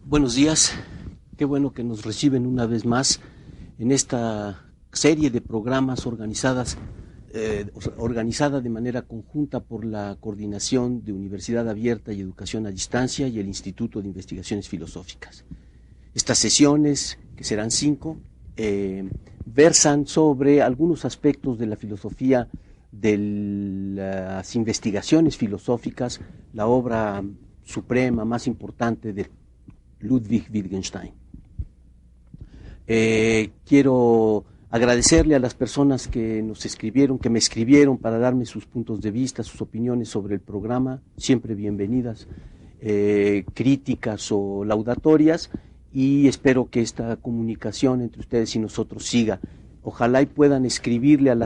Buenos días, qué bueno que nos reciben una vez más en esta serie de programas organizada de manera conjunta por la Coordinación de Universidad Abierta y Educación a Distancia y el Instituto de Investigaciones Filosóficas. Estas sesiones, que serán 5, versan sobre algunos aspectos de la filosofía, de las investigaciones filosóficas, la obra suprema más importante de Ludwig Wittgenstein. Quiero agradecerle a las personas que me escribieron para darme sus puntos de vista, sus opiniones sobre el programa, siempre bienvenidas, críticas o laudatorias, y espero que esta comunicación entre ustedes y nosotros siga. Ojalá y puedan escribirle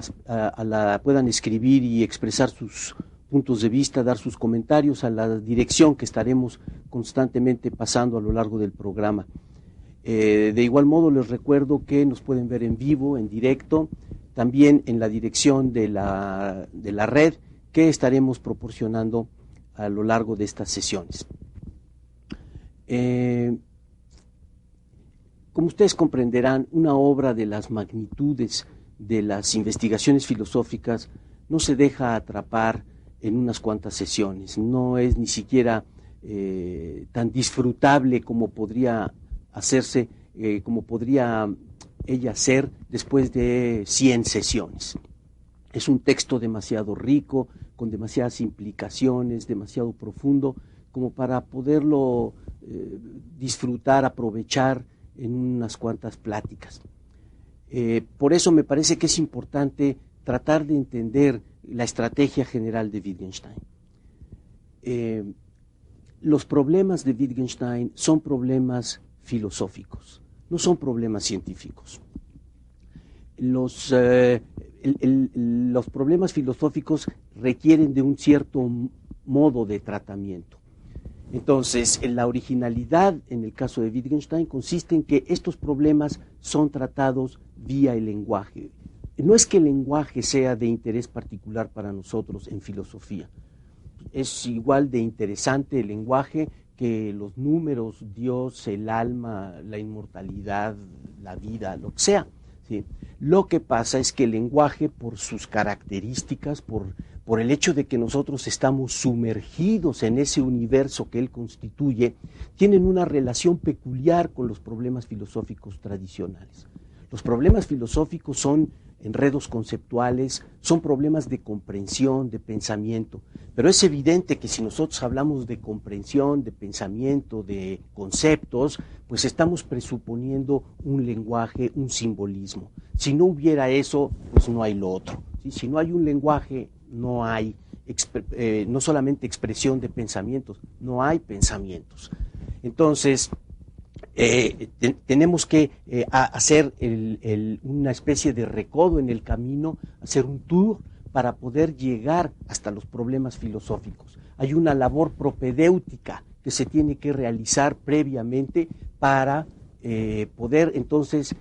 puedan escribir y expresar sus puntos de vista, dar sus comentarios a la dirección que estaremos constantemente pasando a lo largo del programa. De igual modo les recuerdo que nos pueden ver en vivo, en directo, también en la dirección de la red que estaremos proporcionando a lo largo de estas sesiones. Como ustedes comprenderán, una obra de las magnitudes de las investigaciones filosóficas no se deja atrapar en unas cuantas sesiones, no es ni siquiera tan disfrutable como podría hacerse, como podría ella ser después de 100 sesiones. Es un texto demasiado rico, con demasiadas implicaciones, demasiado profundo, como para poderlo disfrutar, aprovechar en unas cuantas pláticas. Por eso me parece que es importante tratar de entender la estrategia general de Wittgenstein. Los problemas de Wittgenstein son problemas filosóficos, no son problemas científicos. Los problemas filosóficos requieren de un cierto modo de tratamiento. Entonces, la originalidad en el caso de Wittgenstein consiste en que estos problemas son tratados vía el lenguaje. No es que el lenguaje sea de interés particular para nosotros en filosofía. Es igual de interesante el lenguaje que los números, Dios, el alma, la inmortalidad, la vida, lo que sea, ¿sí? Lo que pasa es que el lenguaje, por sus características, por el hecho de que nosotros estamos sumergidos en ese universo que él constituye, tienen una relación peculiar con los problemas filosóficos tradicionales. Los problemas filosóficos son enredos conceptuales, son problemas de comprensión, de pensamiento, pero es evidente que si nosotros hablamos de comprensión, de pensamiento, de conceptos, pues estamos presuponiendo un lenguaje, un simbolismo. Si no hubiera eso, pues no hay lo otro, ¿sí? Si no hay un lenguaje, no hay no solamente expresión de pensamientos, no hay pensamientos. Entonces, tenemos que hacer una especie de recodo en el camino, hacer un tour para poder llegar hasta los problemas filosóficos. Hay una labor propedéutica que se tiene que realizar previamente para poder entonces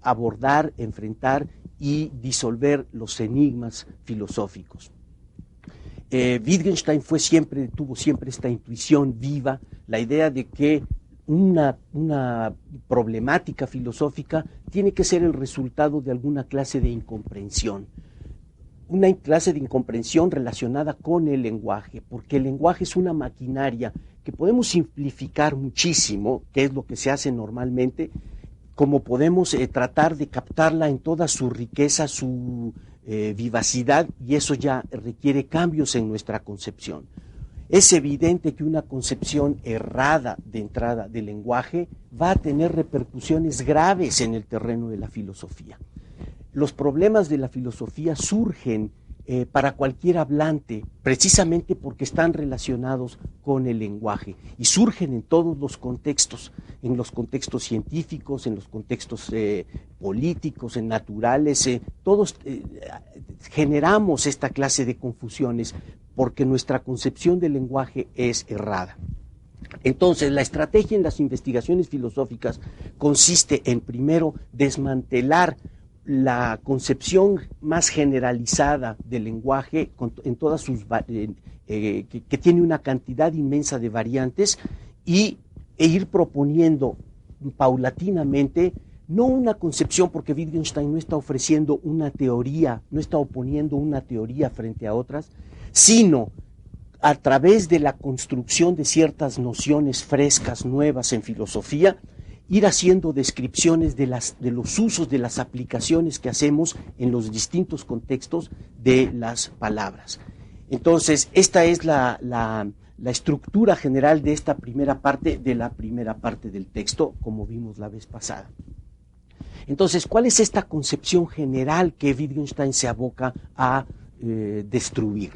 abordar, enfrentar y disolver los enigmas filosóficos. Wittgenstein tuvo siempre esta intuición viva, la idea de que una problemática filosófica tiene que ser el resultado de alguna clase de incomprensión. Una clase de incomprensión relacionada con el lenguaje, porque el lenguaje es una maquinaria que podemos simplificar muchísimo, que es lo que se hace normalmente, como podemos tratar de captarla en toda su riqueza, su vivacidad, y eso ya requiere cambios en nuestra concepción. Es evidente que una concepción errada de entrada del lenguaje va a tener repercusiones graves en el terreno de la filosofía. Los problemas de la filosofía surgen para cualquier hablante, precisamente porque están relacionados con el lenguaje, y surgen en todos los contextos, en los contextos científicos, en los contextos políticos, en naturales, todos generamos esta clase de confusiones porque nuestra concepción del lenguaje es errada. Entonces, la estrategia en las investigaciones filosóficas consiste en, primero, desmantelar la concepción más generalizada del lenguaje en todas sus que tiene una cantidad inmensa de variantes, y e ir proponiendo paulatinamente, no una concepción, porque Wittgenstein no está ofreciendo una teoría, no está oponiendo una teoría frente a otras, sino a través de la construcción de ciertas nociones frescas, nuevas en filosofía, ir haciendo descripciones de los usos, de las aplicaciones que hacemos en los distintos contextos de las palabras. Entonces, esta es la estructura general de esta primera parte, del texto, como vimos la vez pasada. Entonces, ¿cuál es esta concepción general que Wittgenstein se aboca a destruir?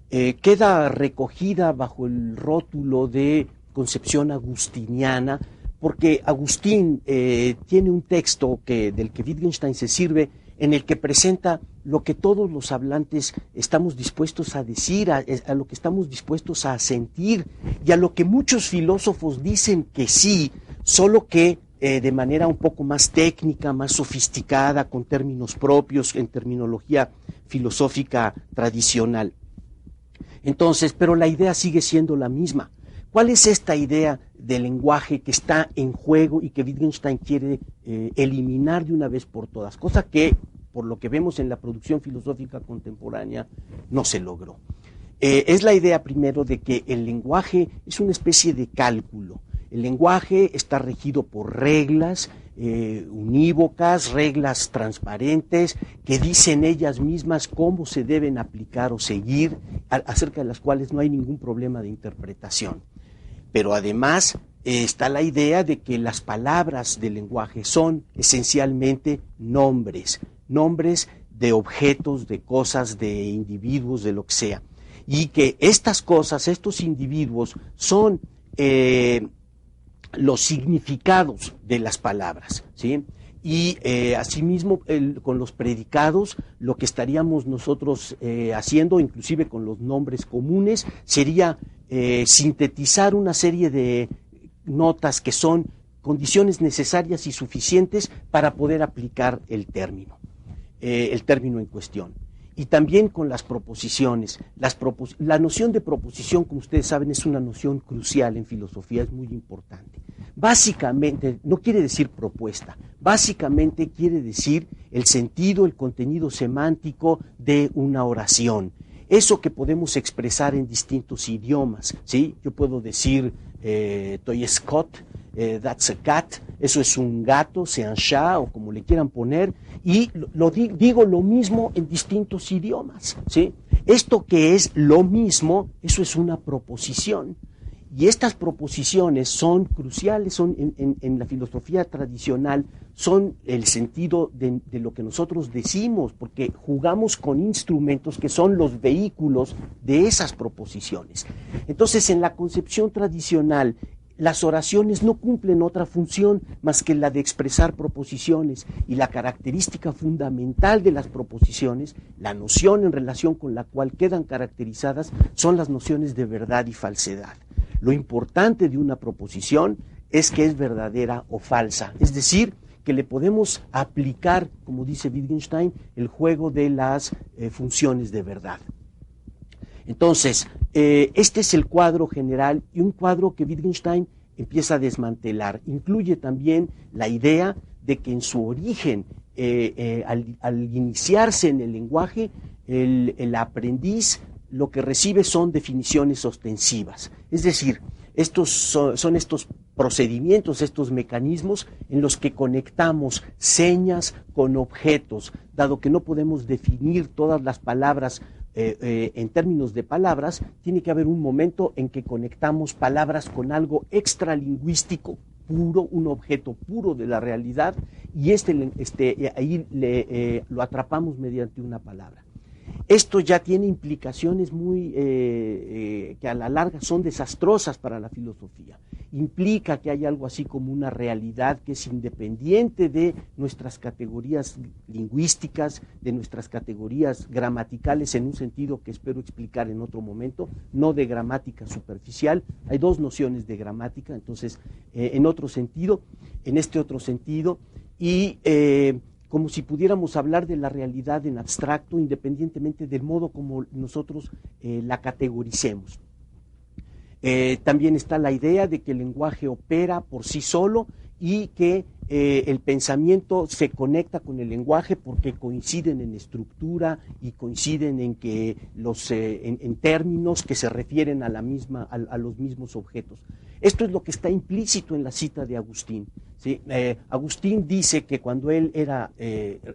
Queda recogida bajo el rótulo de concepción agustiniana, porque Agustín tiene un texto del que Wittgenstein se sirve, en el que presenta lo que todos los hablantes estamos dispuestos a decir, a lo que estamos dispuestos a sentir, y a lo que muchos filósofos dicen que sí, solo que de manera un poco más técnica, más sofisticada, con términos propios, en terminología filosófica tradicional. Entonces, pero la idea sigue siendo la misma. ¿Cuál es esta idea del lenguaje que está en juego y que Wittgenstein quiere eliminar de una vez por todas? Cosa que, por lo que vemos en la producción filosófica contemporánea, no se logró. Es la idea primero de que el lenguaje es una especie de cálculo. El lenguaje está regido por reglas unívocas, reglas transparentes, que dicen ellas mismas cómo se deben aplicar o seguir, acerca de las cuales no hay ningún problema de interpretación. Pero además está la idea de que las palabras del lenguaje son esencialmente nombres de objetos, de cosas, de individuos, de lo que sea. Y que estas cosas, estos individuos, son los significados de las palabras, ¿sí? Y asimismo con los predicados, lo que estaríamos nosotros haciendo, inclusive con los nombres comunes, sería sintetizar una serie de notas que son condiciones necesarias y suficientes para poder aplicar el término en cuestión. Y también con las proposiciones. La noción de proposición, como ustedes saben, es una noción crucial en filosofía, es muy importante. Básicamente, no quiere decir propuesta, básicamente quiere decir el sentido, el contenido semántico de una oración. Eso que podemos expresar en distintos idiomas, ¿sí? Yo puedo decir, Toy Scott, that's a cat, eso es un gato, sea un chat, o como le quieran poner, y digo lo mismo en distintos idiomas, ¿sí? Esto que es lo mismo, eso es una proposición. Y estas proposiciones son cruciales, son en la filosofía tradicional, son el sentido de lo que nosotros decimos, porque jugamos con instrumentos que son los vehículos de esas proposiciones. Entonces, en la concepción tradicional, las oraciones no cumplen otra función más que la de expresar proposiciones, y la característica fundamental de las proposiciones, la noción en relación con la cual quedan caracterizadas, son las nociones de verdad y falsedad. Lo importante de una proposición es que es verdadera o falsa, es decir, que le podemos aplicar, como dice Wittgenstein, el juego de las funciones de verdad. Entonces, este es el cuadro general, y un cuadro que Wittgenstein empieza a desmantelar. Incluye también la idea de que en su origen, al iniciarse en el lenguaje, el aprendiz lo que recibe son definiciones ostensivas. Es decir, son estos procedimientos, estos mecanismos en los que conectamos señas con objetos, dado que no podemos definir todas las palabras en términos de palabras, tiene que haber un momento en que conectamos palabras con algo extralingüístico puro, un objeto puro de la realidad, y ahí lo atrapamos mediante una palabra. Esto ya tiene implicaciones que a la larga son desastrosas para la filosofía. Implica que hay algo así como una realidad que es independiente de nuestras categorías lingüísticas, de nuestras categorías gramaticales, en un sentido que espero explicar en otro momento, no de gramática superficial. Hay dos nociones de gramática, entonces, en este otro sentido, y como si pudiéramos hablar de la realidad en abstracto, independientemente del modo como nosotros la categoricemos. También está la idea de que el lenguaje opera por sí solo y que el pensamiento se conecta con el lenguaje porque coinciden en estructura y coinciden en que en términos que se refieren a los mismos objetos. Esto es lo que está implícito en la cita de Agustín. ¿Sí? Agustín dice que cuando él era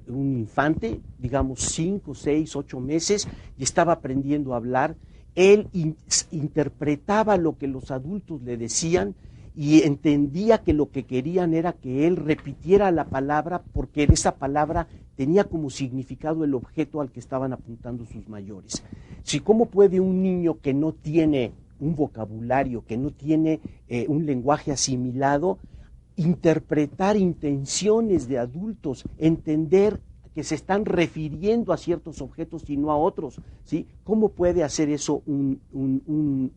un infante, digamos 5, 6, 8 meses, y estaba aprendiendo a hablar, él interpretaba lo que los adultos le decían y entendía que lo que querían era que él repitiera la palabra porque esa palabra tenía como significado el objeto al que estaban apuntando sus mayores. Si ¿cómo puede un niño que no tiene un vocabulario, que no tiene un lenguaje asimilado, interpretar intenciones de adultos, entender que se están refiriendo a ciertos objetos y no a otros? ¿Sí? ¿Cómo puede hacer eso un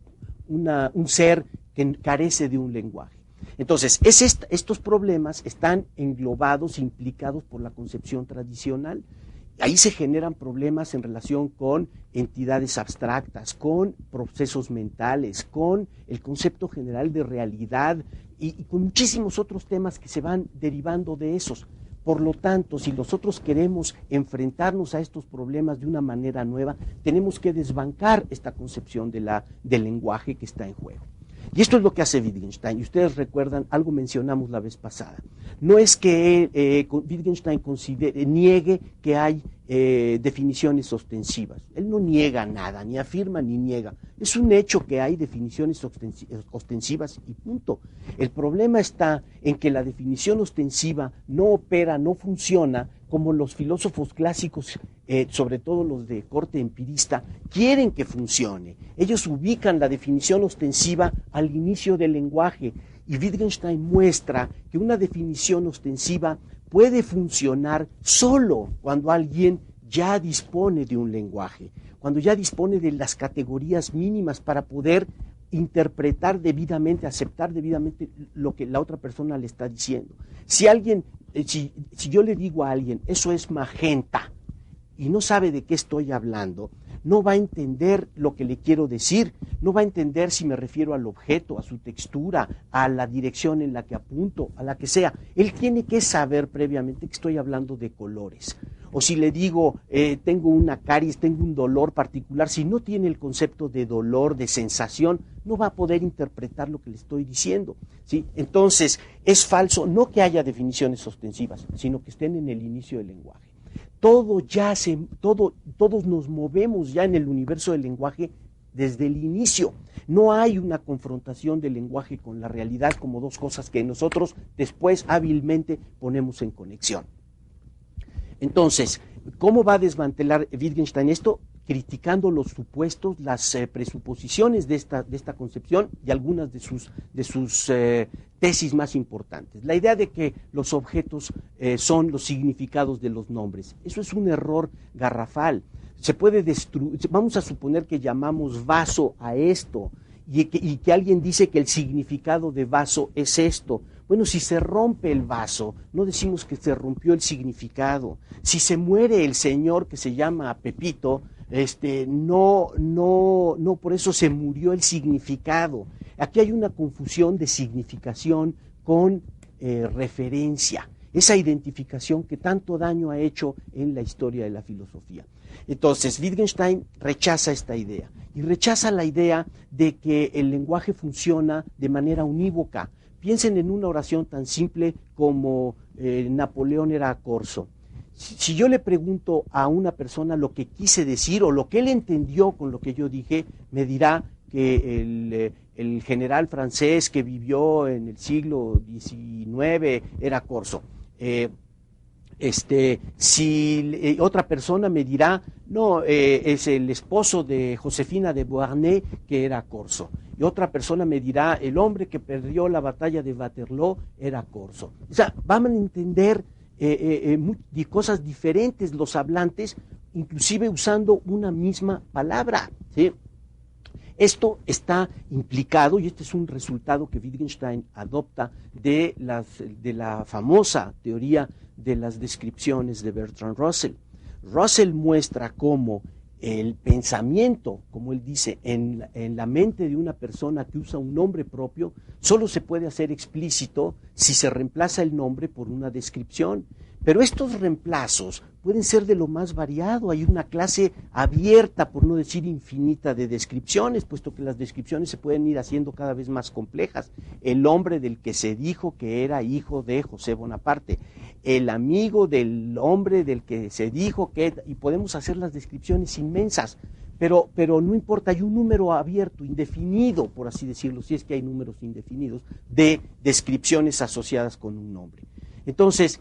ser que carece de un lenguaje? Entonces, estos problemas están englobados, implicados por la concepción tradicional. Ahí se generan problemas en relación con entidades abstractas, con procesos mentales, con el concepto general de realidad y con muchísimos otros temas que se van derivando de esos. Por lo tanto, si nosotros queremos enfrentarnos a estos problemas de una manera nueva, tenemos que desbancar esta concepción del lenguaje que está en juego. Y esto es lo que hace Wittgenstein. Y ustedes recuerdan, algo mencionamos la vez pasada. No es que Wittgenstein niegue que hay definiciones ostensivas. Él no niega nada, ni afirma ni niega. Es un hecho que hay definiciones ostensivas y punto. El problema está en que la definición ostensiva no opera, no funciona como los filósofos clásicos, sobre todo los de corte empirista, quieren que funcione. Ellos ubican la definición ostensiva al inicio del lenguaje y Wittgenstein muestra que una definición ostensiva puede funcionar solo cuando alguien ya dispone de un lenguaje, cuando ya dispone de las categorías mínimas para poder interpretar debidamente, aceptar debidamente lo que la otra persona le está diciendo. Si yo le digo a alguien, eso es magenta, y no sabe de qué estoy hablando, no va a entender lo que le quiero decir, no va a entender si me refiero al objeto, a su textura, a la dirección en la que apunto, a la que sea. Él tiene que saber previamente que estoy hablando de colores. O si le digo, tengo una caries, tengo un dolor particular, si no tiene el concepto de dolor, de sensación, no va a poder interpretar lo que le estoy diciendo, ¿sí? Entonces, es falso, no que haya definiciones ostensivas, sino que estén en el inicio del lenguaje. Todos nos movemos ya en el universo del lenguaje desde el inicio. No hay una confrontación del lenguaje con la realidad como dos cosas que nosotros después hábilmente ponemos en conexión. Entonces, ¿cómo va a desmantelar Wittgenstein esto? Criticando los supuestos, las presuposiciones de esta concepción y algunas de sus tesis más importantes. La idea de que los objetos son los significados de los nombres. Eso es un error garrafal. Se puede destruir, vamos a suponer que llamamos vaso a esto y que alguien dice que el significado de vaso es esto. Bueno, si se rompe el vaso, no decimos que se rompió el significado. Si se muere el señor que se llama Pepito, no por eso se murió el significado. Aquí hay una confusión de significación con referencia, esa identificación que tanto daño ha hecho en la historia de la filosofía. Entonces, Wittgenstein rechaza esta idea y rechaza la idea de que el lenguaje funciona de manera unívoca. Piensen en una oración tan simple como Napoleón era corso. Si yo le pregunto a una persona lo que quise decir o lo que él entendió con lo que yo dije, me dirá que el general francés que vivió en el siglo XIX era corso. Si otra persona me dirá, no, es el esposo de Josefina de Beauharnais que era corso. Y otra persona me dirá, el hombre que perdió la batalla de Waterloo era corso. O sea, van a entender cosas diferentes los hablantes, inclusive usando una misma palabra, ¿sí? Esto está implicado, y este es un resultado que Wittgenstein adopta de la famosa teoría de las descripciones de Bertrand Russell. Russell muestra cómo el pensamiento, como él dice, en la mente de una persona que usa un nombre propio, solo se puede hacer explícito si se reemplaza el nombre por una descripción. Pero estos reemplazos pueden ser de lo más variado. Hay una clase abierta, por no decir infinita, de descripciones, puesto que las descripciones se pueden ir haciendo cada vez más complejas. El hombre del que se dijo que era hijo de José Bonaparte, el amigo del hombre del que se dijo que... Y podemos hacer las descripciones inmensas, pero no importa, hay un número abierto, indefinido, por así decirlo, si es que hay números indefinidos, de descripciones asociadas con un nombre. Entonces,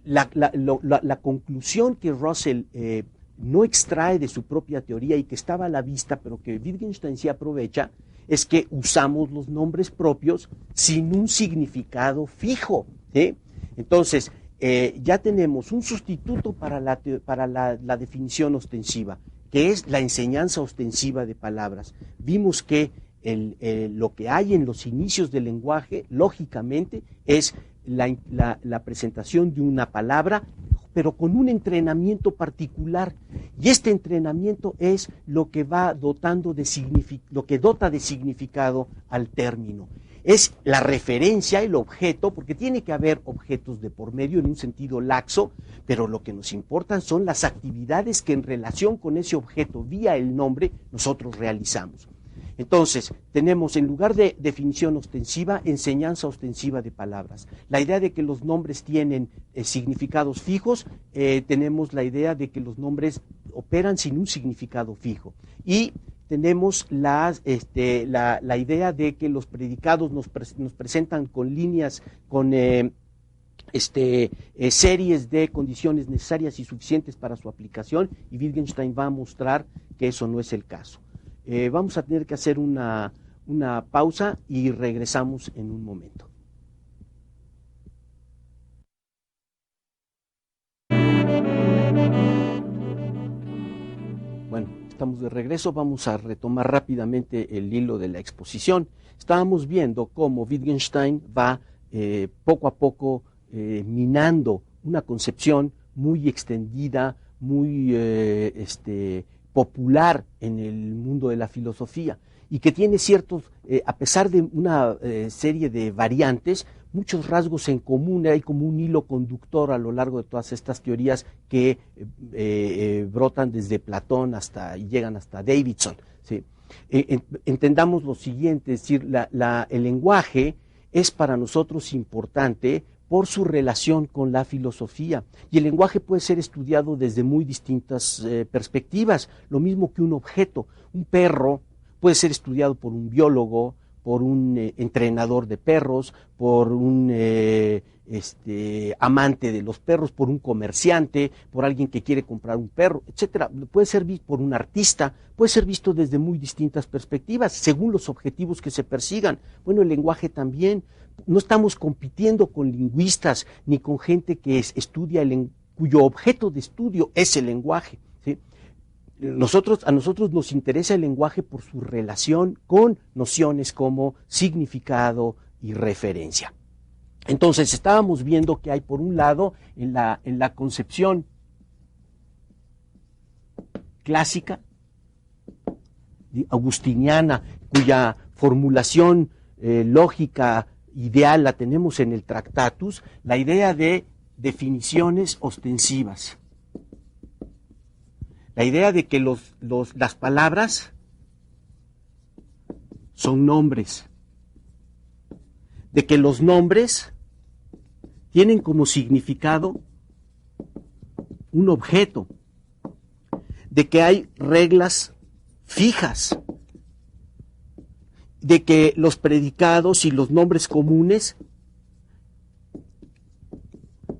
la conclusión que Russell no extrae de su propia teoría y que estaba a la vista, pero que Wittgenstein sí aprovecha, es que usamos los nombres propios sin un significado fijo, ¿sí? Entonces, ya tenemos un sustituto para la definición ostensiva, que es la enseñanza ostensiva de palabras. Vimos que lo que hay en los inicios del lenguaje, lógicamente, es la presentación de una palabra, pero con un entrenamiento particular. Y este entrenamiento es lo que va dotando lo que dota de significado al término. Es la referencia, el objeto, porque tiene que haber objetos de por medio en un sentido laxo, pero lo que nos importan son las actividades que en relación con ese objeto, vía el nombre, nosotros realizamos. Entonces, tenemos en lugar de definición ostensiva, enseñanza ostensiva de palabras. La idea de que los nombres tienen significados fijos, tenemos la idea de que los nombres operan sin un significado fijo. Y tenemos la idea de que los predicados nos presentan con líneas, con series de condiciones necesarias y suficientes para su aplicación, y Wittgenstein va a mostrar que eso no es el caso. Vamos a tener que hacer una pausa y regresamos en un momento. Bueno, estamos de regreso, vamos a retomar rápidamente el hilo de la exposición. Estábamos viendo cómo Wittgenstein va poco a poco minando una concepción muy extendida, muy popular en el mundo de la filosofía, y que tiene ciertos, a pesar de una serie de variantes, muchos rasgos en común. Hay como un hilo conductor a lo largo de todas estas teorías que brotan desde Platón y llegan hasta Davidson, ¿sí? Entendamos lo siguiente, es decir, el lenguaje es para nosotros importante por su relación con la filosofía. Y el lenguaje puede ser estudiado desde muy distintas perspectivas, lo mismo que un objeto. Un perro puede ser estudiado por un biólogo, por un entrenador de perros, por un amante de los perros, por un comerciante, por alguien que quiere comprar un perro, etcétera. Puede ser visto por un artista, puede ser visto desde muy distintas perspectivas, según los objetivos que se persigan. Bueno, el lenguaje también. No estamos compitiendo con lingüistas ni con gente que estudia cuyo objeto de estudio es el lenguaje, ¿sí? A nosotros nos interesa el lenguaje por su relación con nociones como significado y referencia. Entonces, estábamos viendo que hay, por un lado, en la concepción clásica, agustiniana, cuya formulación lógica ideal la tenemos en el Tractatus, la idea de definiciones ostensivas. La idea de que las palabras son nombres, de que los nombres tienen como significado un objeto, de que hay reglas fijas, de que los predicados y los nombres comunes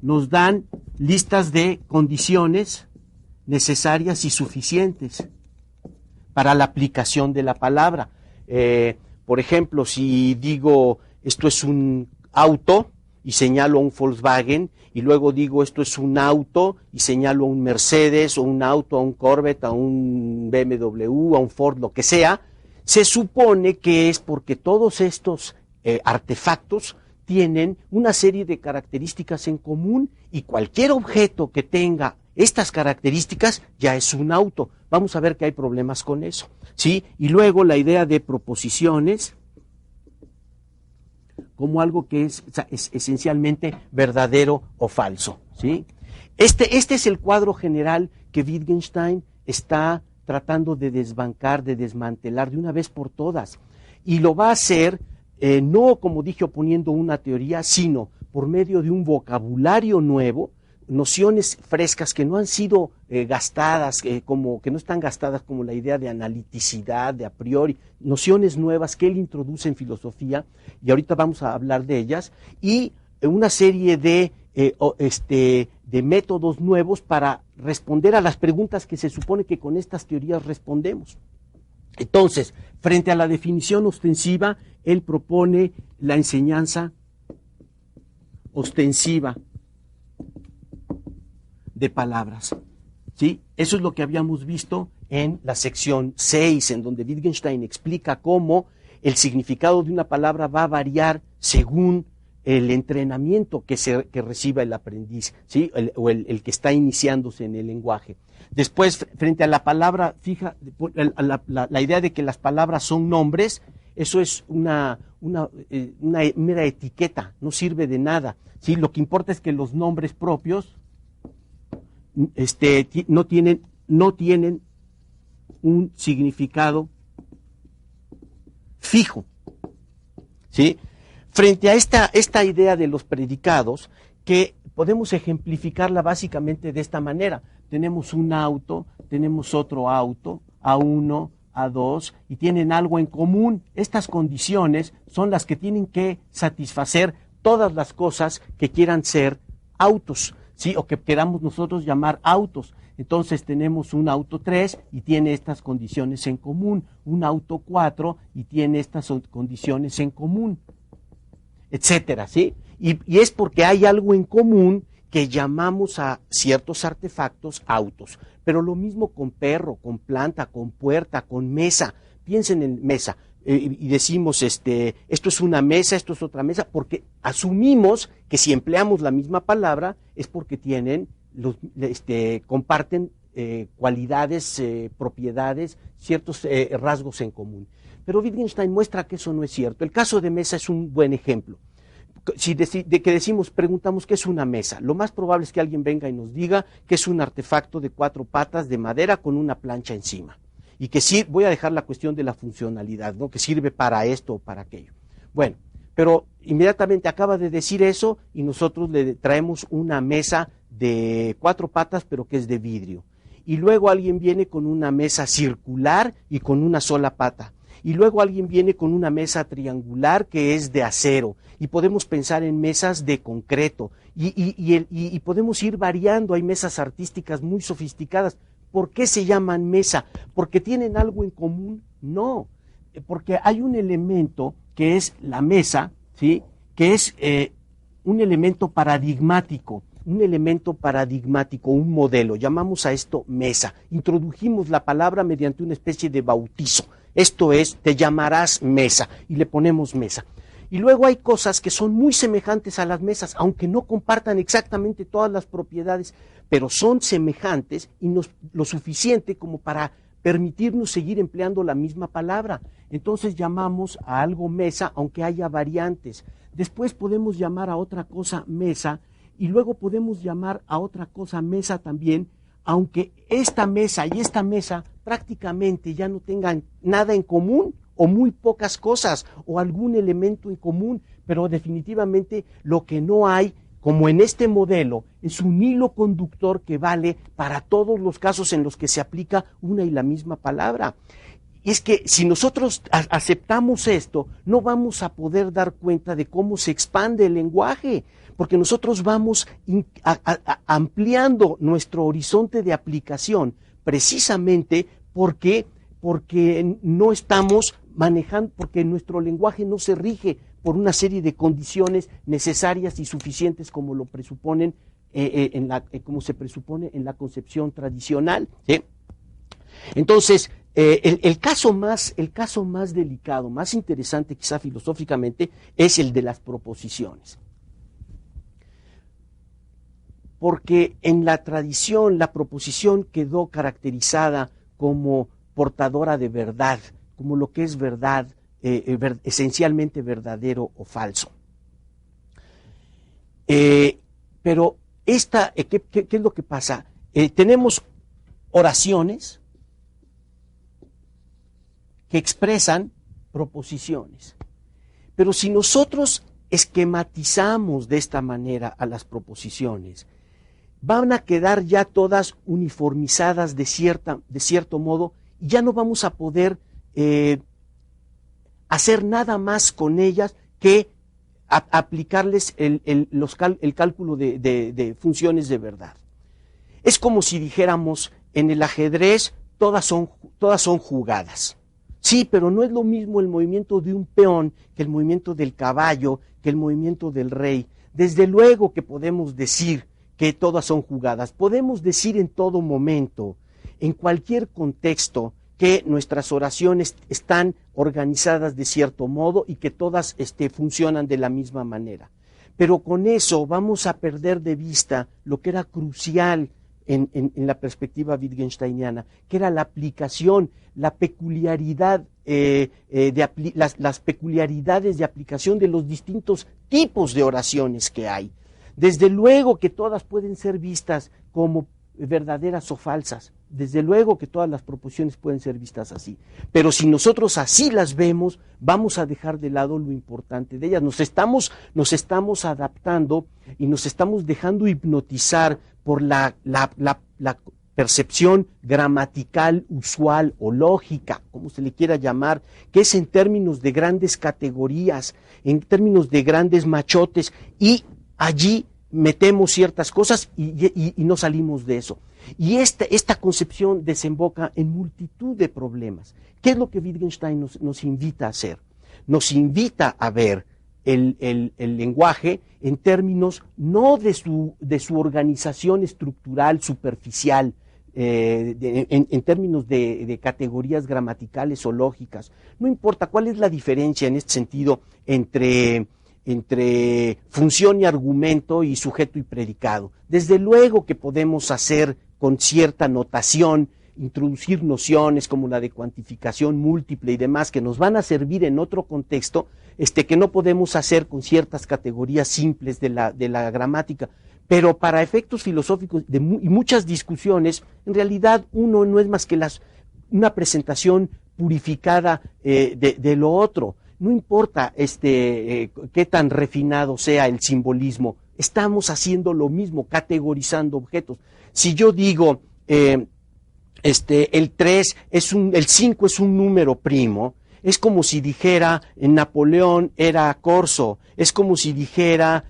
nos dan listas de condiciones necesarias y suficientes para la aplicación de la palabra. Por ejemplo, si digo esto es un auto y señalo a un Volkswagen, y luego digo esto es un auto y señalo a un Mercedes, o un auto, a un Corvette, a un BMW, a un Ford, lo que sea, se supone que es porque todos estos artefactos tienen una serie de características en común, y cualquier objeto que tenga estas características, ya es un auto. Vamos a ver que hay problemas con eso, ¿sí? Y luego la idea de proposiciones como algo que es esencialmente verdadero o falso, ¿sí? Este es el cuadro general que Wittgenstein está tratando de desbancar, de desmantelar de una vez por todas. Y lo va a hacer no, como dije, oponiendo una teoría, sino por medio de un vocabulario nuevo, nociones frescas que no han sido gastadas, que no están gastadas, como la idea de analiticidad, de a priori, nociones nuevas que él introduce en filosofía, y ahorita vamos a hablar de ellas, y una serie de métodos nuevos para responder a las preguntas que se supone que con estas teorías respondemos. Entonces, frente a la definición ostensiva, él propone la enseñanza ostensiva de palabras, ¿sí? Eso es lo que habíamos visto en la sección 6, en donde Wittgenstein explica cómo el significado de una palabra va a variar según el entrenamiento que reciba el aprendiz, ¿sí? el que está iniciándose en el lenguaje. Después, frente a la palabra, fija, la idea de que las palabras son nombres, eso es una mera etiqueta, no sirve de nada, ¿sí? Lo que importa es que los nombres propios no tienen un significado fijo, ¿sí? Frente a esta idea de los predicados, que podemos ejemplificarla básicamente de esta manera. Tenemos un auto, tenemos otro auto, A1, A2, y tienen algo en común. Estas condiciones son las que tienen que satisfacer todas las cosas que quieran ser autos, ¿sí? O que queramos nosotros llamar autos. Entonces tenemos un auto 3 y tiene estas condiciones en común, un auto 4 y tiene estas condiciones en común, etcétera, ¿sí? Y es porque hay algo en común que llamamos a ciertos artefactos autos. Pero lo mismo con perro, con planta, con puerta, con mesa. Piensen en mesa y decimos, esto es una mesa, esto es otra mesa, porque asumimos que si empleamos la misma palabra es porque comparten cualidades, propiedades, ciertos rasgos en común. Pero Wittgenstein muestra que eso no es cierto. El caso de mesa es un buen ejemplo. Si preguntamos qué es una mesa, lo más probable es que alguien venga y nos diga que es un artefacto de 4 patas de madera con una plancha encima. Y que sí, voy a dejar la cuestión de la funcionalidad, ¿no? Que sirve para esto o para aquello. Bueno, pero inmediatamente acaba de decir eso y nosotros le traemos una mesa de 4 patas, pero que es de vidrio. Y luego alguien viene con una mesa circular y con una sola pata. Y luego alguien viene con una mesa triangular que es de acero. Y podemos pensar en mesas de concreto. Y podemos ir variando. Hay mesas artísticas muy sofisticadas. ¿Por qué se llaman mesa? ¿Porque tienen algo en común? No. Porque hay un elemento que es la mesa, ¿sí? Que es un elemento paradigmático. Un modelo. Llamamos a esto mesa. Introdujimos la palabra mediante una especie de bautizo. Esto es, te llamarás mesa, y le ponemos mesa. Y luego hay cosas que son muy semejantes a las mesas, aunque no compartan exactamente todas las propiedades, pero son semejantes y lo suficiente como para permitirnos seguir empleando la misma palabra. Entonces llamamos a algo mesa, aunque haya variantes. Después podemos llamar a otra cosa mesa, y luego podemos llamar a otra cosa mesa también, aunque esta mesa y esta mesa prácticamente ya no tengan nada en común, o muy pocas cosas, o algún elemento en común, pero definitivamente lo que no hay, como en este modelo, es un hilo conductor que vale para todos los casos en los que se aplica una y la misma palabra. Y es que si nosotros aceptamos esto, no vamos a poder dar cuenta de cómo se expande el lenguaje, porque nosotros vamos ampliando nuestro horizonte de aplicación precisamente porque no estamos manejando, porque nuestro lenguaje no se rige por una serie de condiciones necesarias y suficientes como lo presuponen como se presupone en la concepción tradicional, ¿sí? Entonces, el caso más delicado, más interesante quizá filosóficamente, es el de las proposiciones. porque en la tradición la proposición quedó caracterizada como portadora de verdad, como lo que es verdad, esencialmente verdadero o falso. Pero ¿qué es lo que pasa? Tenemos oraciones que expresan proposiciones, pero si nosotros esquematizamos de esta manera a las proposiciones, van a quedar ya todas uniformizadas de cierto modo, y ya no vamos a poder hacer nada más con ellas que aplicarles el cálculo de funciones de verdad. Es como si dijéramos, en el ajedrez todas son jugadas. Sí, pero no es lo mismo el movimiento de un peón que el movimiento del caballo, que el movimiento del rey. Desde luego que podemos decir que todas son jugadas. Podemos decir en todo momento, en cualquier contexto, que nuestras oraciones están organizadas de cierto modo y que todas funcionan de la misma manera. Pero con eso vamos a perder de vista lo que era crucial en la perspectiva wittgensteiniana, que era la aplicación, la peculiaridad, las peculiaridades de aplicación de los distintos tipos de oraciones que hay. Desde luego que todas pueden ser vistas como verdaderas o falsas. Desde luego que todas las proposiciones pueden ser vistas así. Pero si nosotros así las vemos, vamos a dejar de lado lo importante de ellas. Nos estamos adaptando y nos estamos dejando hipnotizar por la percepción gramatical usual o lógica, como se le quiera llamar, que es en términos de grandes categorías, en términos de grandes machotes, y allí metemos ciertas cosas y no salimos de eso. Y esta concepción desemboca en multitud de problemas. ¿Qué es lo que Wittgenstein nos invita a hacer? Nos invita a ver el lenguaje en términos no de su organización estructural superficial, en términos de categorías gramaticales o lógicas. No importa cuál es la diferencia en este sentido entre función y argumento y sujeto y predicado. Desde luego que podemos hacer con cierta notación, introducir nociones como la de cuantificación múltiple y demás que nos van a servir en otro contexto, que no podemos hacer con ciertas categorías simples de la gramática. Pero para efectos filosóficos y muchas discusiones, en realidad uno no es más que una presentación purificada de lo otro. No importa qué tan refinado sea el simbolismo, estamos haciendo lo mismo, categorizando objetos. Si yo digo el 5 es un número primo, es como si dijera Napoleón era corso, es como si dijera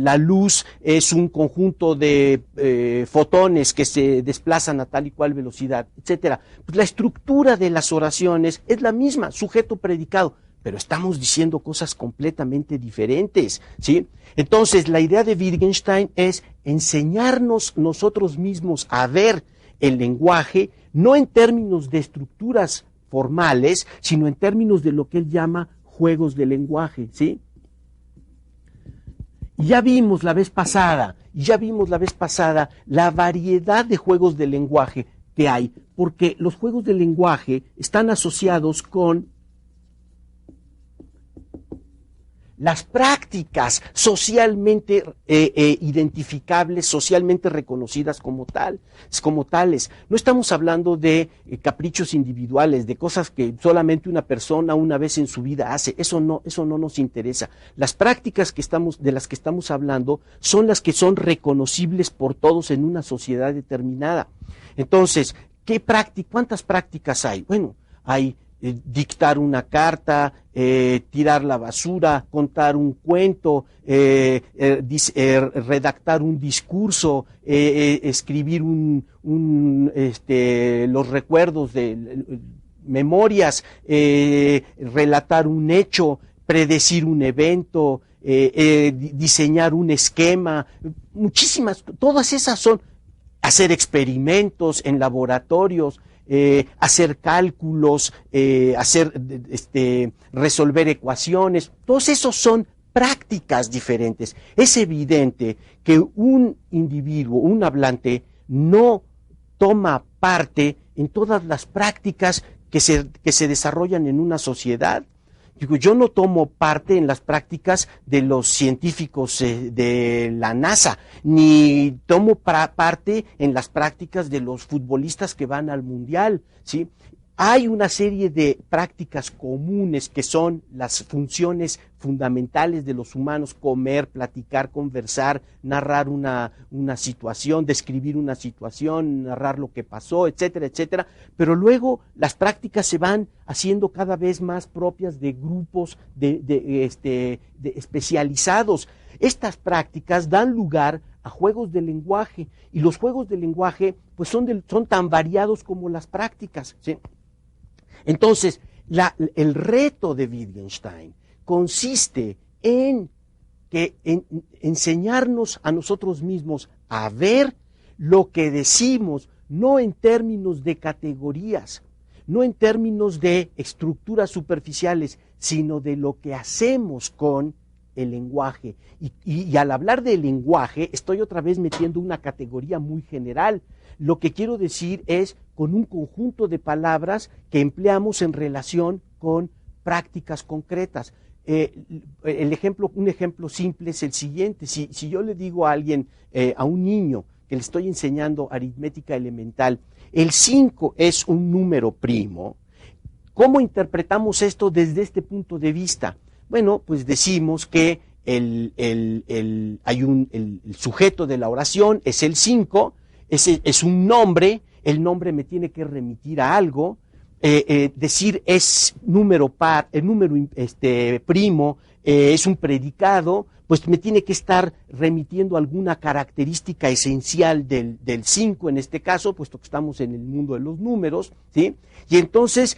la luz es un conjunto de fotones que se desplazan a tal y cual velocidad, etcétera. Pues la estructura de las oraciones es la misma, sujeto predicado, pero estamos diciendo cosas completamente diferentes, ¿sí? Entonces, la idea de Wittgenstein es enseñarnos nosotros mismos a ver el lenguaje, no en términos de estructuras formales, sino en términos de lo que él llama juegos de lenguaje, ¿sí? Ya vimos la vez pasada la variedad de juegos de lenguaje que hay, porque los juegos de lenguaje están asociados con las prácticas socialmente identificables, socialmente reconocidas como tales. No estamos hablando de caprichos individuales, de cosas que solamente una persona una vez en su vida hace. Eso no nos interesa. Las prácticas de las que estamos hablando son las que son reconocibles por todos en una sociedad determinada. Entonces, ¿cuántas prácticas hay? Bueno, hay dictar una carta, tirar la basura, contar un cuento, redactar un discurso, escribir los recuerdos de memorias, relatar un hecho, predecir un evento, diseñar un esquema, muchísimas, todas esas son hacer experimentos en laboratorios, hacer cálculos, resolver ecuaciones. Todos esos son prácticas diferentes. Es evidente que un individuo, un hablante, no toma parte en todas las prácticas que se desarrollan en una sociedad. Digo, yo no tomo parte en las prácticas de los científicos de la NASA, ni tomo parte en las prácticas de los futbolistas que van al Mundial, ¿sí? Hay una serie de prácticas comunes que son las funciones fundamentales de los humanos: comer, platicar, conversar, narrar una situación, describir una situación, narrar lo que pasó, etcétera, etcétera. Pero luego las prácticas se van haciendo cada vez más propias de grupos de especializados. Estas prácticas dan lugar a juegos de lenguaje, y los juegos de lenguaje pues son tan variados como las prácticas, ¿sí? Entonces, el reto de Wittgenstein consiste en enseñarnos a nosotros mismos a ver lo que decimos, no en términos de categorías, no en términos de estructuras superficiales, sino de lo que hacemos con el lenguaje. Y al hablar del lenguaje, estoy otra vez metiendo una categoría muy general. Lo que quiero decir es con un conjunto de palabras que empleamos en relación con prácticas concretas. Un ejemplo simple es el siguiente: si yo le digo a alguien, a un niño que le estoy enseñando aritmética elemental, el 5 es un número primo, ¿cómo interpretamos esto desde este punto de vista? Bueno, pues decimos que el sujeto de la oración es el 5, es un nombre, el nombre me tiene que remitir a algo, decir es número par, el número primo, es un predicado, pues me tiene que estar remitiendo alguna característica esencial del 5 en este caso, puesto que estamos en el mundo de los números, ¿sí? Y entonces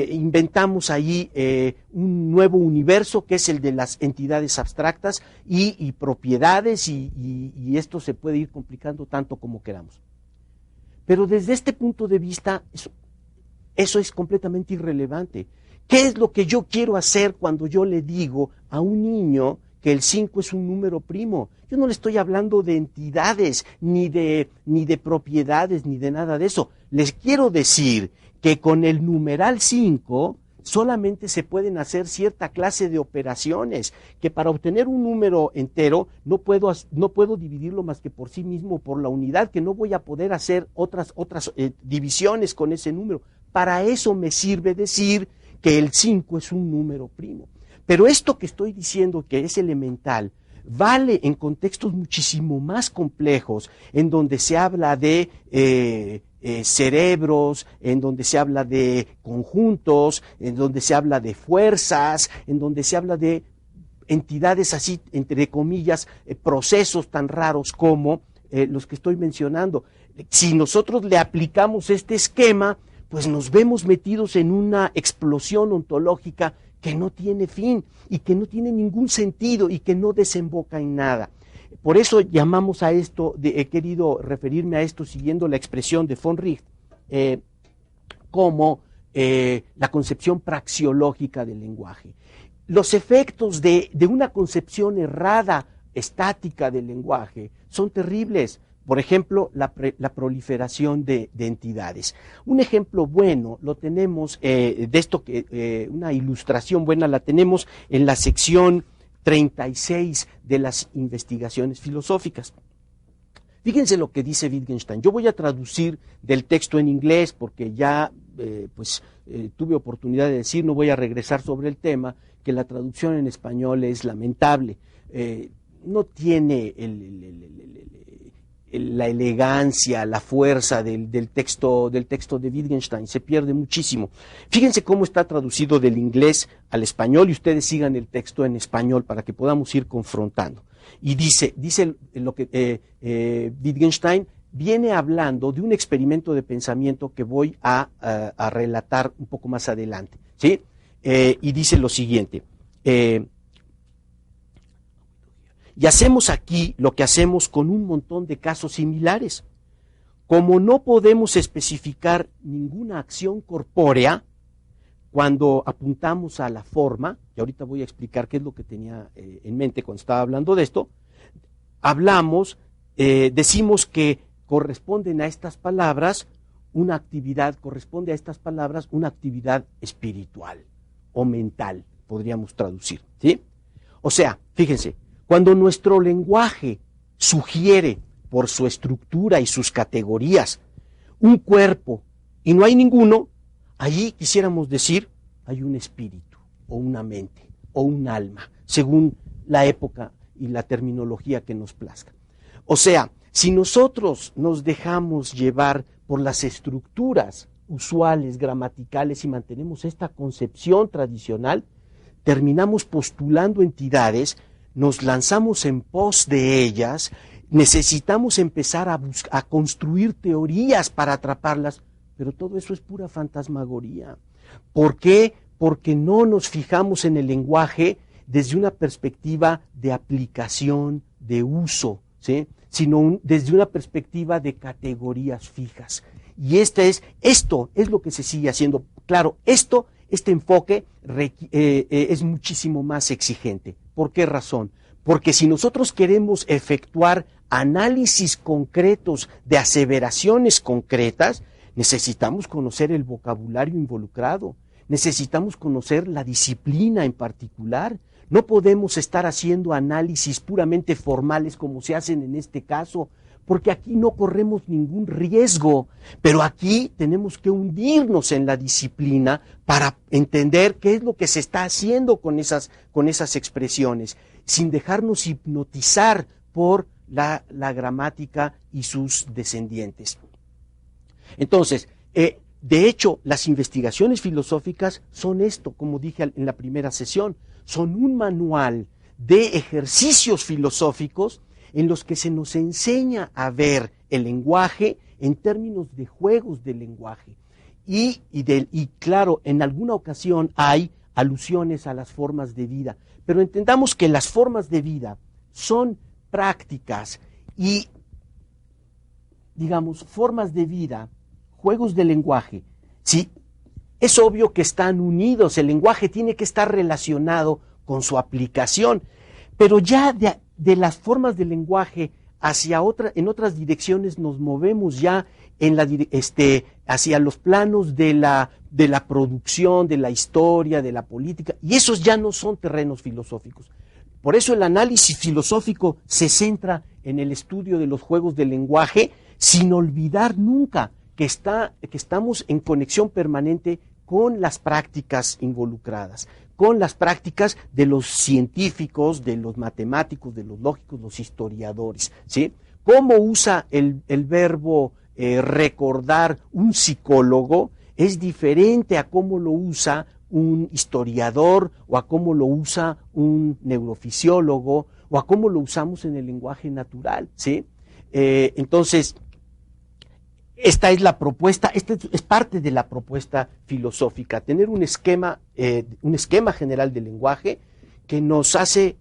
inventamos ahí un nuevo universo que es el de las entidades abstractas y propiedades, y esto se puede ir complicando tanto como queramos. Pero desde este punto de vista, eso es completamente irrelevante. ¿Qué es lo que yo quiero hacer cuando yo le digo a un niño que el 5 es un número primo? Yo no le estoy hablando de entidades, ni de propiedades, ni de nada de eso. Les quiero decir que con el numeral 5 solamente se pueden hacer cierta clase de operaciones, que para obtener un número entero no puedo dividirlo más que por sí mismo, por la unidad, que no voy a poder hacer otras divisiones con ese número. Para eso me sirve decir que el 5 es un número primo. Pero esto que estoy diciendo, que es elemental, vale en contextos muchísimo más complejos, en donde se habla de cerebros, en donde se habla de conjuntos, en donde se habla de fuerzas, en donde se habla de entidades así, entre comillas, procesos tan raros como los que estoy mencionando. Si nosotros le aplicamos este esquema, pues nos vemos metidos en una explosión ontológica que no tiene fin y que no tiene ningún sentido y que no desemboca en nada. Por eso llamamos a esto, he querido referirme a esto siguiendo la expresión de von Wright, como la concepción praxeológica del lenguaje. Los efectos de una concepción errada, estática del lenguaje, son terribles. Por ejemplo, la proliferación de entidades. Un ejemplo bueno lo tenemos de esto, una ilustración buena la tenemos en la sección 36 de las investigaciones filosóficas. Fíjense lo que dice Wittgenstein. Yo voy a traducir del texto en inglés porque ya tuve oportunidad de decir, no voy a regresar sobre el tema, que la traducción en español es lamentable. No tiene la elegancia, la fuerza del texto de Wittgenstein, se pierde muchísimo. Fíjense cómo está traducido del inglés al español, y ustedes sigan el texto en español para que podamos ir confrontando. Y dice lo que Wittgenstein viene hablando de un experimento de pensamiento que voy a relatar un poco más adelante, ¿sí? Y dice lo siguiente: y hacemos aquí lo que hacemos con un montón de casos similares. Como no podemos especificar ninguna acción corpórea, cuando apuntamos a la forma, y ahorita voy a explicar qué es lo que tenía en mente cuando estaba hablando de esto, decimos que corresponde a estas palabras una actividad espiritual o mental, podríamos traducir, ¿sí? O sea, fíjense, cuando nuestro lenguaje sugiere por su estructura y sus categorías un cuerpo y no hay ninguno, allí quisiéramos decir hay un espíritu o una mente o un alma, según la época y la terminología que nos plazca. O sea, si nosotros nos dejamos llevar por las estructuras usuales, gramaticales, y mantenemos esta concepción tradicional, terminamos postulando entidades, nos lanzamos en pos de ellas, necesitamos empezar a construir teorías para atraparlas, pero todo eso es pura fantasmagoría. ¿Por qué? Porque no nos fijamos en el lenguaje desde una perspectiva de aplicación, de uso, ¿sí? Sino desde una perspectiva de categorías fijas. Y esto es lo que se sigue haciendo. Claro, este enfoque es muchísimo más exigente. ¿Por qué razón? Porque si nosotros queremos efectuar análisis concretos de aseveraciones concretas, necesitamos conocer el vocabulario involucrado, necesitamos conocer la disciplina en particular. No podemos estar haciendo análisis puramente formales como se hacen en este caso, porque aquí no corremos ningún riesgo, pero aquí tenemos que hundirnos en la disciplina para entender qué es lo que se está haciendo con esas expresiones, sin dejarnos hipnotizar por la gramática y sus descendientes. Entonces, de hecho, las investigaciones filosóficas son esto, como dije en la primera sesión, son un manual de ejercicios filosóficos en los que se nos enseña a ver el lenguaje en términos de juegos del lenguaje. Y claro, en alguna ocasión hay alusiones a las formas de vida, pero entendamos que las formas de vida son prácticas y, digamos, formas de vida, juegos del lenguaje, ¿sí? Es obvio que están unidos, el lenguaje tiene que estar relacionado con su aplicación, pero ya de las formas del lenguaje en otras direcciones nos movemos ya hacia los planos de la producción, de la historia, de la política, y esos ya no son terrenos filosóficos. Por eso el análisis filosófico se centra en el estudio de los juegos del lenguaje, sin olvidar nunca que estamos en conexión permanente con las prácticas involucradas, con las prácticas de los científicos, de los matemáticos, de los lógicos, los historiadores, ¿sí? ¿Cómo usa el verbo recordar un psicólogo? Es diferente a cómo lo usa un historiador o a cómo lo usa un neurofisiólogo o a cómo lo usamos en el lenguaje natural, ¿sí? Entonces, esta es la propuesta, esta es parte de la propuesta filosófica, tener un esquema general del lenguaje que nos hace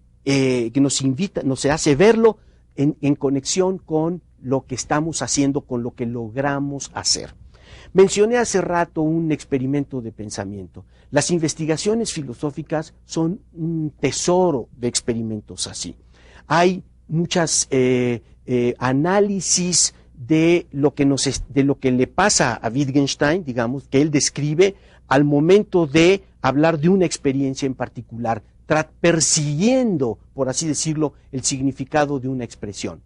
verlo en conexión con lo que estamos haciendo, con lo que logramos hacer. Mencioné hace rato un experimento de pensamiento. Las investigaciones filosóficas son un tesoro de experimentos así. Hay muchas análisis de lo que le pasa a Wittgenstein, digamos, que él describe al momento de hablar de una experiencia en particular, persiguiendo, por así decirlo, el significado de una expresión.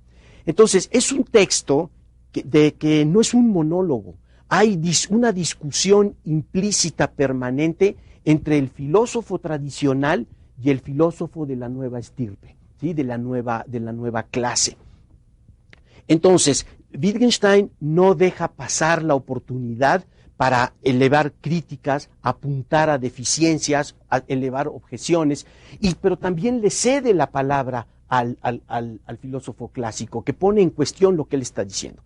Entonces, es un texto que no es un monólogo, hay una discusión implícita permanente entre el filósofo tradicional y el filósofo de la nueva estirpe, ¿sí? de la nueva clase. Entonces, Wittgenstein no deja pasar la oportunidad para elevar críticas, apuntar a deficiencias, a elevar objeciones, pero también le cede la palabra al filósofo clásico, que pone en cuestión lo que él está diciendo.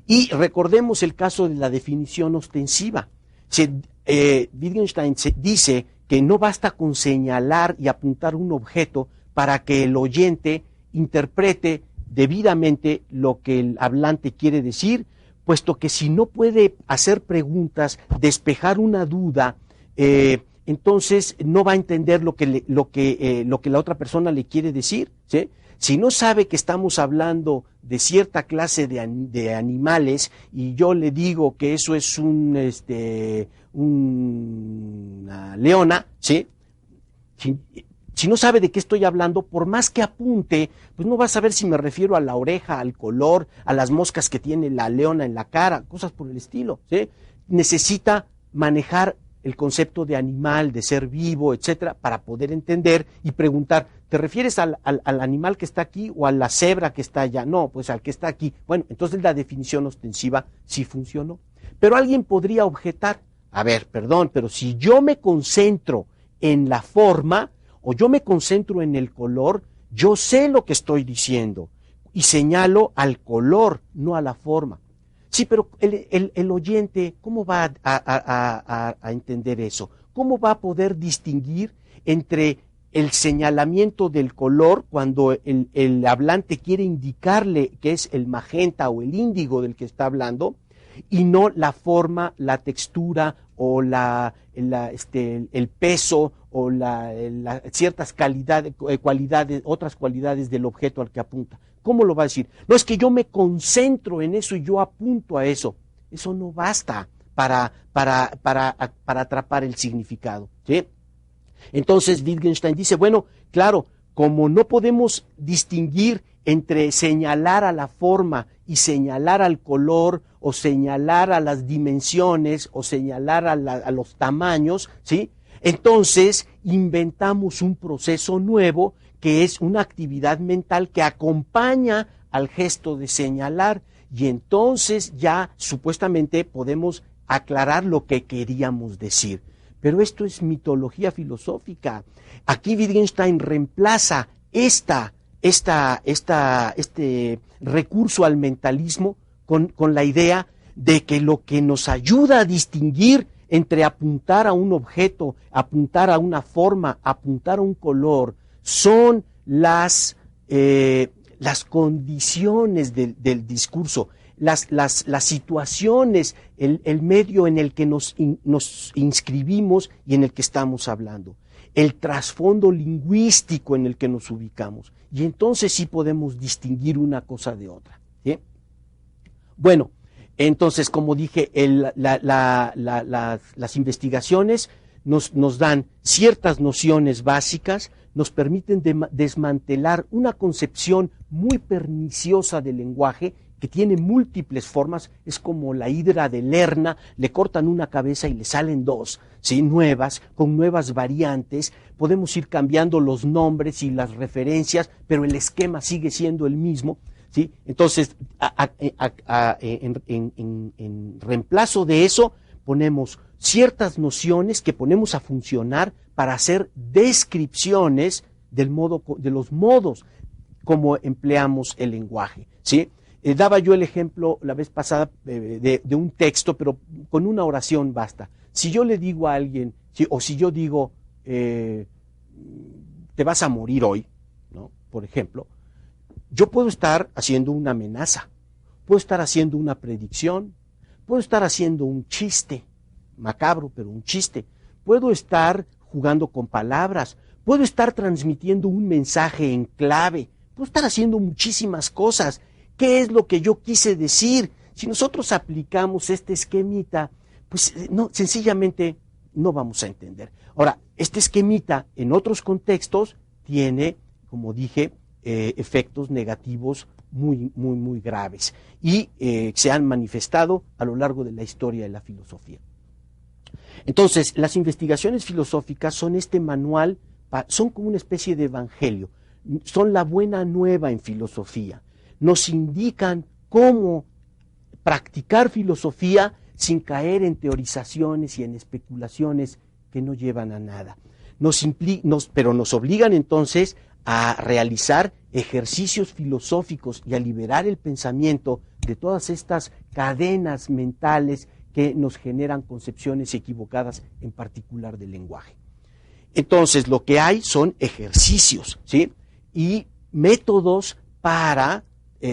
Y recordemos el caso de la definición ostensiva. Wittgenstein dice que no basta con señalar y apuntar un objeto para que el oyente interprete debidamente lo que el hablante quiere decir, puesto que si no puede hacer preguntas, despejar una duda, entonces no va a entender lo que la otra persona le quiere decir, ¿sí? Si no sabe que estamos hablando de cierta clase de animales y yo le digo que eso es una leona, ¿sí? Si no sabe de qué estoy hablando, por más que apunte, pues no va a saber si me refiero a la oreja, al color, a las moscas que tiene la leona en la cara, cosas por el estilo, ¿sí? Necesita manejar el concepto de animal, de ser vivo, etcétera, para poder entender y preguntar, ¿te refieres al animal que está aquí o a la cebra que está allá? No, pues al que está aquí. Bueno, entonces la definición ostensiva sí funcionó. Pero alguien podría objetar, a ver, perdón, pero si yo me concentro en la forma o yo me concentro en el color, yo sé lo que estoy diciendo y señalo al color, no a la forma. Sí, pero el oyente, ¿cómo va a entender eso? ¿Cómo va a poder distinguir entre el señalamiento del color cuando el hablante quiere indicarle que es el magenta o el índigo del que está hablando y no la forma, la textura o el peso o ciertas cualidades, otras cualidades del objeto al que apunta? ¿Cómo lo va a decir? No, es que yo me concentro en eso y yo apunto a eso. Eso no basta para atrapar el significado, ¿sí? Entonces Wittgenstein dice, bueno, claro, como no podemos distinguir entre señalar a la forma y señalar al color o señalar a las dimensiones o señalar a los tamaños, ¿sí? Entonces inventamos un proceso nuevo que es una actividad mental que acompaña al gesto de señalar y entonces ya supuestamente podemos aclarar lo que queríamos decir. Pero esto es mitología filosófica. Aquí Wittgenstein reemplaza este recurso al mentalismo con la idea de que lo que nos ayuda a distinguir entre apuntar a un objeto, apuntar a una forma, apuntar a un color, son las condiciones del discurso, las situaciones, el medio en el que nos inscribimos y en el que estamos hablando, el trasfondo lingüístico en el que nos ubicamos. Y entonces sí podemos distinguir una cosa de otra, ¿sí? Bueno, entonces, como dije, las investigaciones nos dan ciertas nociones básicas, nos permiten desmantelar una concepción muy perniciosa del lenguaje que tiene múltiples formas. Es como la hidra de Lerna, le cortan una cabeza y le salen dos, ¿sí? Nuevas, con nuevas variantes. Podemos ir cambiando los nombres y las referencias, pero el esquema sigue siendo el mismo, ¿sí? Entonces, en reemplazo de eso, ponemos ciertas nociones que ponemos a funcionar para hacer descripciones de los modos como empleamos el lenguaje, ¿sí? Daba yo el ejemplo la vez pasada de un texto, pero con una oración basta. Si yo le digo a alguien, ¿sí? O si yo digo, te vas a morir hoy, ¿no? Por ejemplo, yo puedo estar haciendo una amenaza, puedo estar haciendo una predicción, puedo estar haciendo un chiste, macabro, pero un chiste, puedo estar jugando con palabras, puedo estar transmitiendo un mensaje en clave, puedo estar haciendo muchísimas cosas. ¿Qué es lo que yo quise decir? Si nosotros aplicamos este esquemita, pues no, sencillamente no vamos a entender. Ahora, este esquemita en otros contextos tiene, como dije, efectos negativos muy, muy, muy graves y se han manifestado a lo largo de la historia de la filosofía. Entonces, las investigaciones filosóficas son este manual, son como una especie de evangelio, son la buena nueva en filosofía. Nos indican cómo practicar filosofía sin caer en teorizaciones y en especulaciones que no llevan a nada. Pero nos obligan entonces a realizar ejercicios filosóficos y a liberar el pensamiento de todas estas cadenas mentales que nos generan concepciones equivocadas, en particular del lenguaje. Entonces, lo que hay son ejercicios, ¿sí? Y métodos para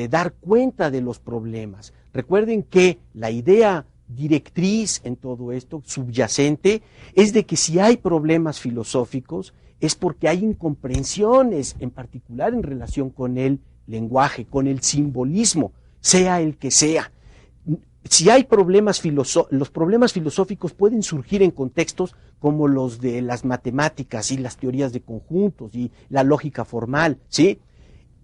dar cuenta de los problemas. Recuerden que la idea directriz en todo esto, subyacente, es de que si hay problemas filosóficos es porque hay incomprensiones, en particular en relación con el lenguaje, con el simbolismo, sea el que sea. Si hay problemas los problemas filosóficos pueden surgir en contextos como los de las matemáticas y las teorías de conjuntos y la lógica formal, ¿sí?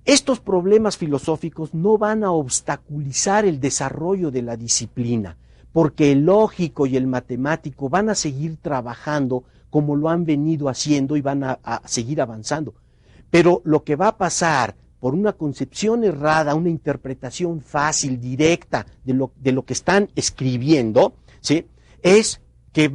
Estos problemas filosóficos no van a obstaculizar el desarrollo de la disciplina, porque el lógico y el matemático van a seguir trabajando como lo han venido haciendo y van a seguir avanzando. Pero lo que va a pasar por una concepción errada, una interpretación fácil, directa de lo que están escribiendo, ¿sí? Es que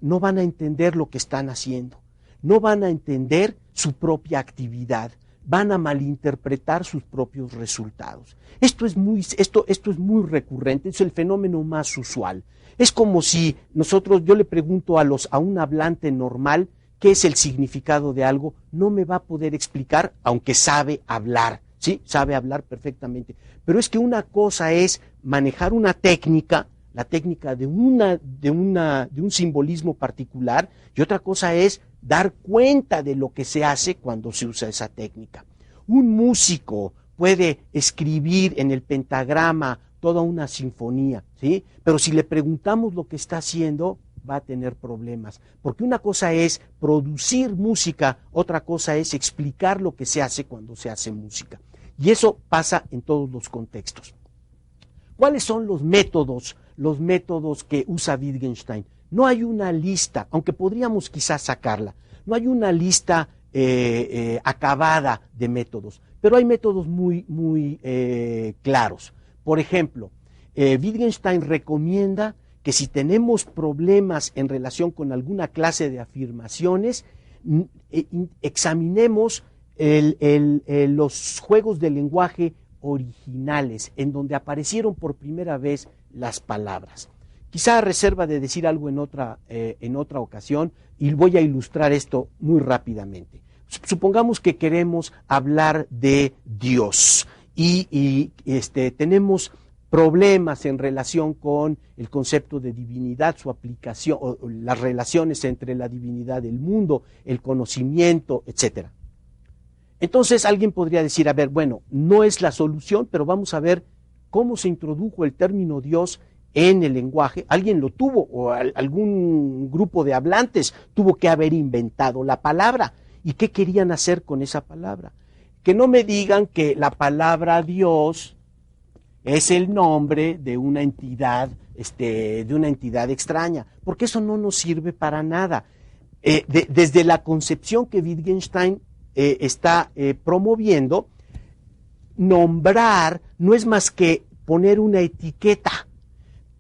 no van a entender lo que están haciendo, no van a entender su propia actividad, van a malinterpretar sus propios resultados. Esto es muy recurrente, es el fenómeno más usual. Es como si yo le pregunto a un hablante normal qué es el significado de algo, no me va a poder explicar, aunque sabe hablar, ¿sí? Sabe hablar perfectamente. Pero es que una cosa es manejar una técnica, la técnica de un simbolismo particular, y otra cosa es dar cuenta de lo que se hace cuando se usa esa técnica. Un músico puede escribir en el pentagrama toda una sinfonía, ¿sí? Pero si le preguntamos lo que está haciendo, va a tener problemas, porque una cosa es producir música, otra cosa es explicar lo que se hace cuando se hace música. Y eso pasa en todos los contextos. ¿Cuáles son los métodos que usa Wittgenstein? No hay una lista, aunque podríamos quizás sacarla, no hay una lista acabada de métodos, pero hay métodos muy claros. Por ejemplo, Wittgenstein recomienda que si tenemos problemas en relación con alguna clase de afirmaciones, examinemos los juegos de lenguaje originales, en donde aparecieron por primera vez las palabras. Quizá a reserva de decir algo en otra ocasión, y voy a ilustrar esto muy rápidamente. Supongamos que queremos hablar de Dios y tenemos problemas en relación con el concepto de divinidad, su aplicación, o las relaciones entre la divinidad, el mundo, el conocimiento, etc. Entonces alguien podría decir, a ver, bueno, no es la solución, pero vamos a ver cómo se introdujo el término Dios en el lenguaje. Alguien lo tuvo, o algún grupo de hablantes tuvo que haber inventado la palabra. ¿Y qué querían hacer con esa palabra? Que no me digan que la palabra Dios es el nombre de una entidad extraña, porque eso no nos sirve para nada. Desde la concepción que Wittgenstein está promoviendo, nombrar no es más que poner una etiqueta.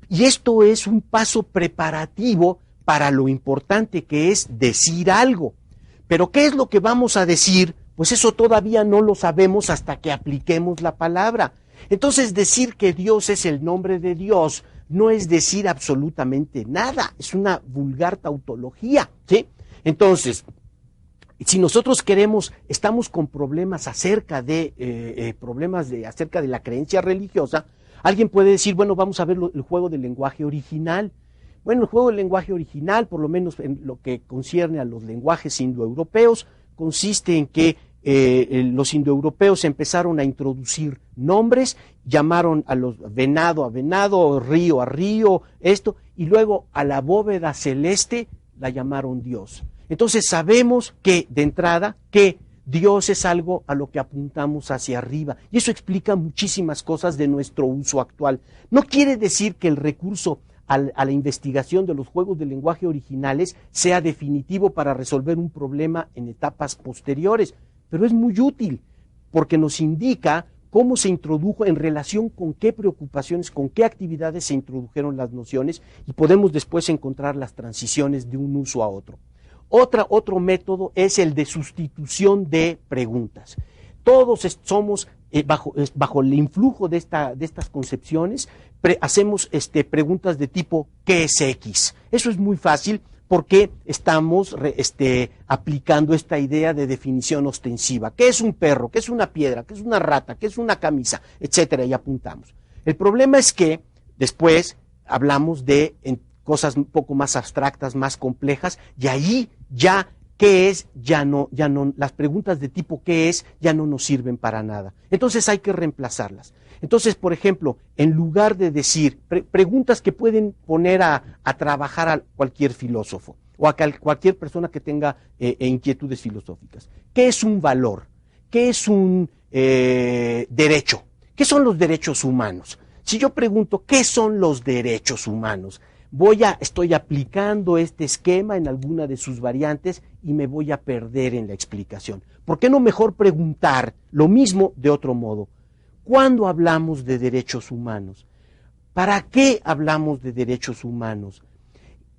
Y esto es un paso preparativo para lo importante que es decir algo. Pero ¿qué es lo que vamos a decir? Pues eso todavía no lo sabemos hasta que apliquemos la palabra. Entonces, decir que Dios es el nombre de Dios no es decir absolutamente nada, es una vulgar tautología, ¿sí? Entonces, si nosotros estamos con problemas acerca de la creencia religiosa, alguien puede decir, bueno, vamos a ver el juego del lenguaje original. Bueno, el juego del lenguaje original, por lo menos en lo que concierne a los lenguajes indoeuropeos, consiste en que los indoeuropeos empezaron a introducir nombres, llamaron a los venado a venado, río a río, y luego a la bóveda celeste la llamaron Dios. Entonces sabemos que, de entrada, que Dios es algo a lo que apuntamos hacia arriba, y eso explica muchísimas cosas de nuestro uso actual. No quiere decir que el recurso a la investigación de los juegos de lenguaje originales sea definitivo para resolver un problema en etapas posteriores, pero es muy útil porque nos indica cómo se introdujo, en relación con qué preocupaciones, con qué actividades se introdujeron las nociones, y podemos después encontrar las transiciones de un uso a otro. Otro método es el de sustitución de preguntas. Todos somos, bajo el influjo de estas concepciones, hacemos preguntas de tipo ¿qué es X? Eso es muy fácil porque estamos aplicando esta idea de definición ostensiva. ¿Qué es un perro? ¿Qué es una piedra? ¿Qué es una rata? ¿Qué es una camisa? Etcétera, y apuntamos. El problema es que después hablamos de cosas un poco más abstractas, más complejas, y ahí ya ¿qué es? Ya no, las preguntas de tipo ¿qué es? Ya no nos sirven para nada. Entonces hay que reemplazarlas. Entonces, por ejemplo, en lugar de decir preguntas que pueden poner a trabajar a cualquier filósofo o a cualquier persona que tenga inquietudes filosóficas. ¿Qué es un valor? ¿Qué es un derecho? ¿Qué son los derechos humanos? Si yo pregunto ¿qué son los derechos humanos? Estoy aplicando este esquema en alguna de sus variantes y me voy a perder en la explicación. ¿Por qué no mejor preguntar lo mismo de otro modo? ¿Cuándo hablamos de derechos humanos? ¿Para qué hablamos de derechos humanos?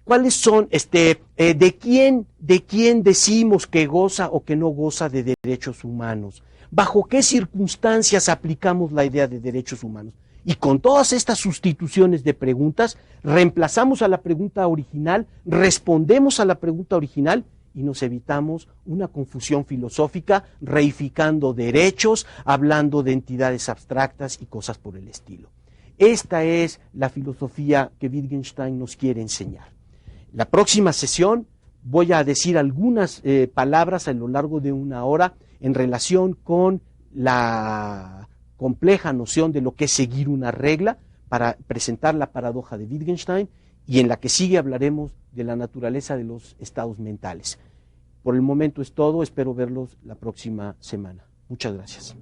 ¿Cuáles son, de quién decimos que goza o que no goza de derechos humanos? ¿Bajo qué circunstancias aplicamos la idea de derechos humanos? Y con todas estas sustituciones de preguntas, reemplazamos a la pregunta original, respondemos a la pregunta original y nos evitamos una confusión filosófica, reificando derechos, hablando de entidades abstractas y cosas por el estilo. Esta es la filosofía que Wittgenstein nos quiere enseñar. La próxima sesión voy a decir algunas palabras a lo largo de una hora en relación con la compleja noción de lo que es seguir una regla para presentar la paradoja de Wittgenstein, y en la que sigue hablaremos de la naturaleza de los estados mentales. Por el momento es todo, espero verlos la próxima semana. Muchas gracias.